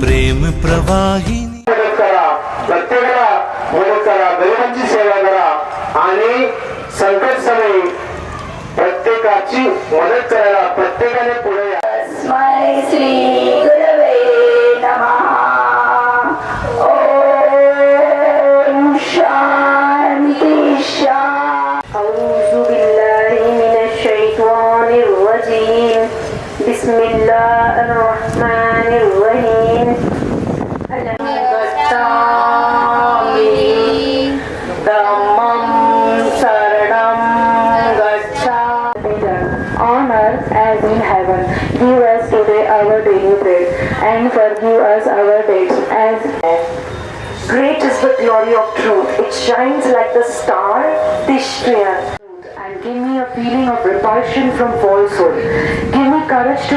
प्रेम प्रवाहिनी. मदत करा, प्रत्येकाला मदत करा, गरिबांची सेवा करा आणि संकट समयी प्रत्येकाची मदत करायला प्रत्येकाने पुढे या. तस्मै श्री गुरवे नमः. ओम शांती शांती. औज़ु बिल्लाहि मिनश शैतानिर रजीम. बिस्मिल्लाहिर रहमानिर Rahim. On earth as in heaven, give us today our daily bread, and forgive us our debts as great is the glory of truth. It shines like the star, Tishriya. And give me a feeling of repulsion from falsehood. Give me courage to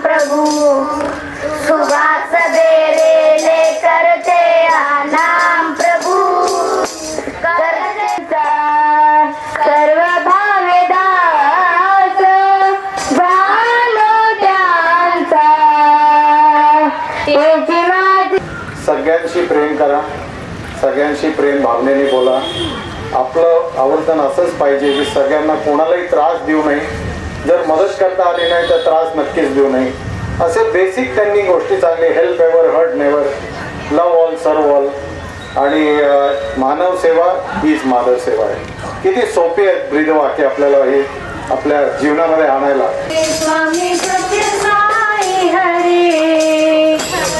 प्रभु सुबह सवेरे लेकर तेरा नाम प्रभु सर्व भावेदास भालो त्यांचा. सगळ्यांशी प्रेम करा, सगळ्यांशी प्रेम भावनेने बोला. आपलं आवर्तन असंच पाहिजे की सगळ्यांना कोणालाही त्रास देऊ नये. जर मदत करता आली नाही तर त्रास नक्कीच देऊ नये. असे बेसिक त्यांनी गोष्टी चांगली, हेल्प एव्हर, हर्ट नेव्हर, लव ऑल, सर्व ऑल आणि मानव सेवा हीच माधव सेवा आहे. किती सोपी आहेत ब्रीदवाक्य आपल्याला हे आपल्या जीवनामध्ये आणायला. स्वामी सत्य साई हरे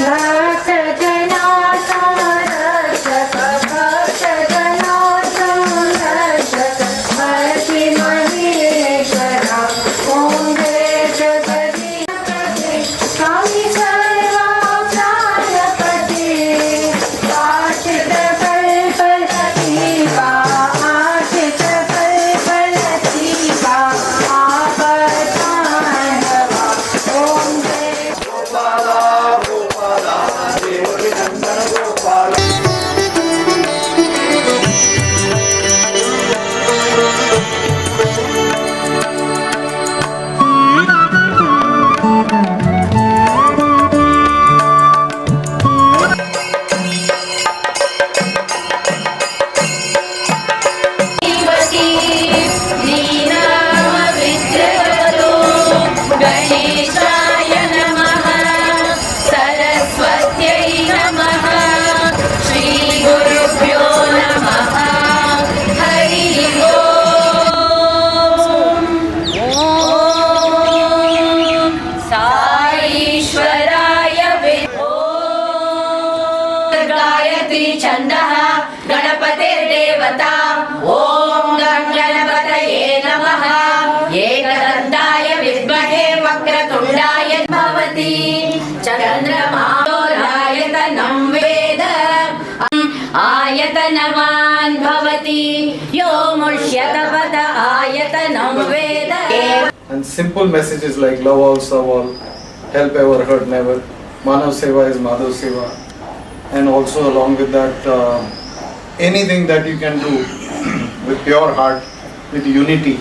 नाथ जनाचा रक्षक भक्त जनाचा रक्षक हरती महेश्वरा. ओम जय जगदीश स्वामी सर्वा प्राणपती. आशित कल्पलती बा, आशित कल्पलती बा. ओम जय गणेशाय नमः. सरस्वत्यै नमः. श्री गुरुभ्यो नमः. हरि ओम. ओम साईश्वराय गायत्री छन्दः गणपतिर्देवता. ओम गणपतये नमः. एकदन्ताय विद्महे वक्रतुण्डाय भवति. चन्द्रमायतनं वेद आयतनवान् भवति. यो मुष्यतपद आयतनं वेद. And simple messages like love all, serve all, help ever, hurt never, Manav Seva is Madhav Seva, and also along with that anything that you can do with pure heart, with unity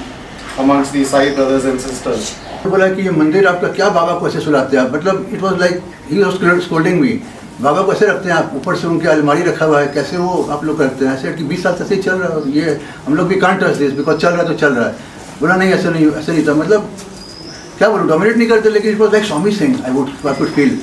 amongst the Sai brothers and sisters. बोला कि ये मंदिर आपका क्या, बाबा को ऐसे सुलाते हैं आप, मतलब इट वाज लाइक ही वाज स्कोल्डिंग मी. बाबा को ऐसे रखते हैं आप, ऊपर से उनकी अलमारी रखा हुआ है, कैसे वो आप लोग करते हैं ऐसे कि 20 साल से ऐसे ही चल रहा है. ये हम लोग भी कांट ट्रस्ट दिस बिकॉज चल रहा है तो चल रहा है. बोला नहीं ऐसे नहीं था, मतलब क्या बोलूँ, डोमिनेट नहीं करते, लेकिन इट वाज like Swami Singh. I could feel.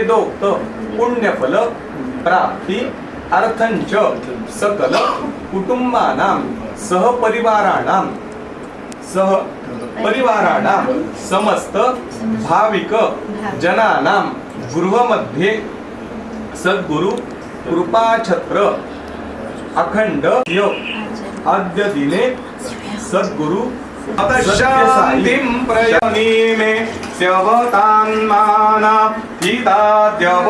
वेदोक्त पुण्यफल प्राप्ती अर्थंच सकल कुटुंबानां सहपरिवाराणां समस्त भाविक जनानां गृहमध्ये सद्गुरु कृपाछत्र अखंड अद्य दिने सद्गुरु शांतिं प्रयणी मे स्यवतान्माना हिताद्यव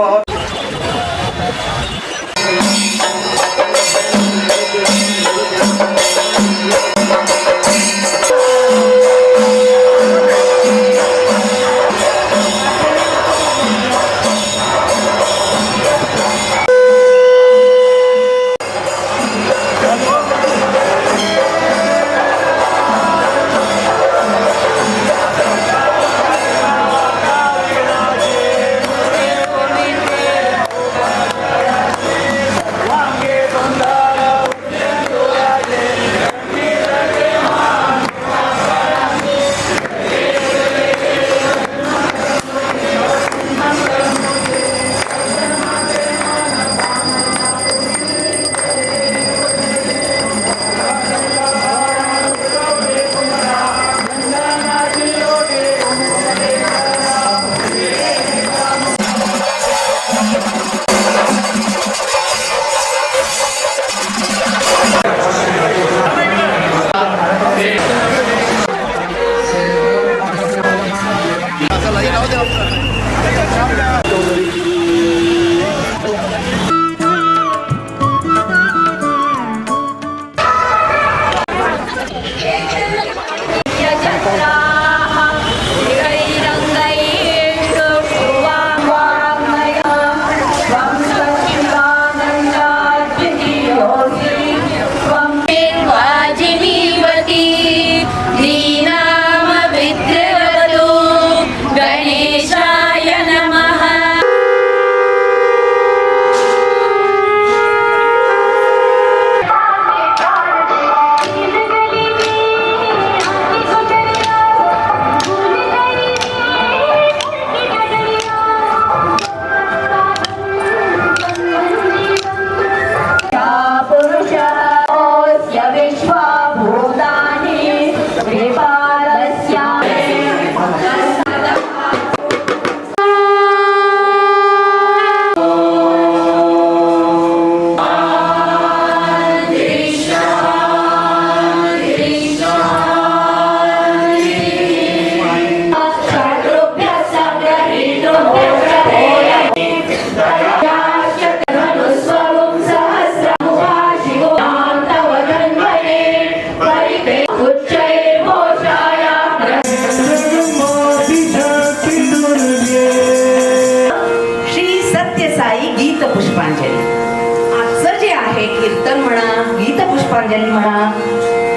कीर्तन म्हणा, गीत पुष्पांजली म्हणा,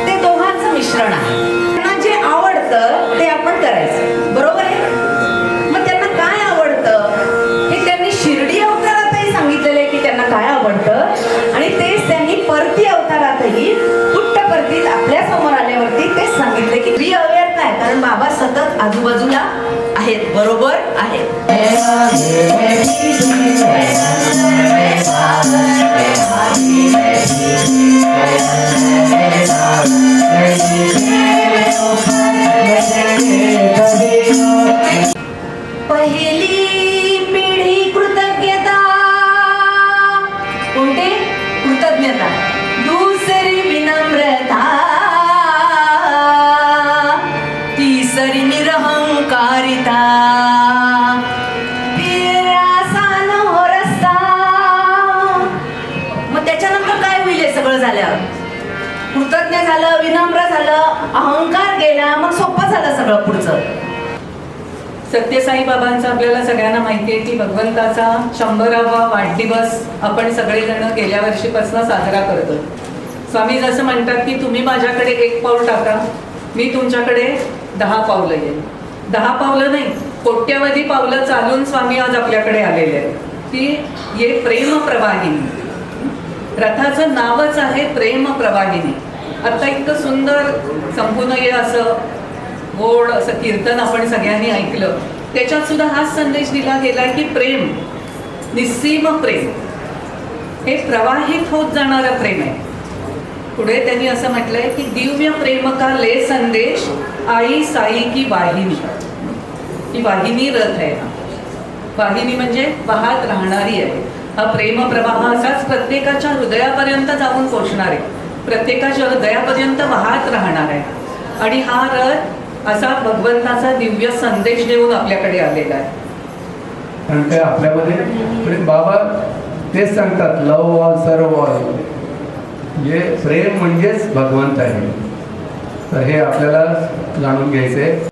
ते दोघांचं मिश्रण आहे. त्यांना जे आवडतं ते आपण करायचं, बरोबर आहे. मग त्यांना काय आवडतं हे त्यांनी शिर्डी अवतारातही सांगितलेलं आहे की त्यांना काय आवडतं, आणि तेच त्यांनी परती अवतारातही पुट्टपर्तीत आपल्या समोर आल्यावरती तेच सांगितले की बी अवेअर नाही, कारण बाबा सतत आजूबाजूला आहेत, बरोबर आहेत. पहिली पिढी कृतज्ञता, कोणते कृतज्ञता, दुसरी विनम्रता, तिसरी निरहंकारिता, मग त्याच्यानंतर काय होईल हे सगळं झाल्यावर? कृतज्ञ झालं, विनम्र झालं, अहंकार गेला, मग सोपं झालं सगळं पुढचं. सत्यसाई बाबांचा आपल्याला सगळ्यांना माहिती आहे की भगवंताचा 100वा वाढदिवस आपण सगळेजण गेल्या वर्षीपासून साजरा करतो. स्वामी जसं म्हणतात की तुम्ही माझ्याकडे 1 पाऊल टाका, मी तुमच्याकडे 10 पावलं येईल. 10 पावलं नाही, कोट्यवधी पावलं चालून स्वामी आज आपल्याकडे आलेले आहेत. की ये प्रेम प्रवाहिनी, रथाचं नावच आहे प्रेम प्रवाहिनी. आता इतकं सुंदर संपूर्ण असं गोड असं कीर्तन आपण सगळ्यांनी ऐकलं. त्याच्यात सुद्धा हाच संदेश दिला गेलाय की प्रेम, निस्सीम प्रेम हे प्रवाहित होत जाणारं प्रेम आहे. पुढे त्यांनी असं म्हटलंय की दिव्य प्रेम का ले संदेश आई साई की वाहिनी. ही वाहिनी रथ आहे. वाहिनी म्हणजे वाहत राहणारी आहे. हा प्रेम प्रवाह असाच प्रत्येकाच्या हृदयापर्यंत जाऊन पोचणार आहे, प्रत्येकाच्या हृदयापर्यंत वाहत राहणार आहे. आणि हा रथ असा भगवंताचा दिव्य संदेश देऊन आपल्याकडे आलेला आहे. कारण काय आपल्यामध्ये बाबा तेच सांगतात, लव ऑल सर्व ऑल. म्हणजे प्रेम म्हणजेच भगवंत आहे. तर हे आपल्याला जाणून घ्यायचंय.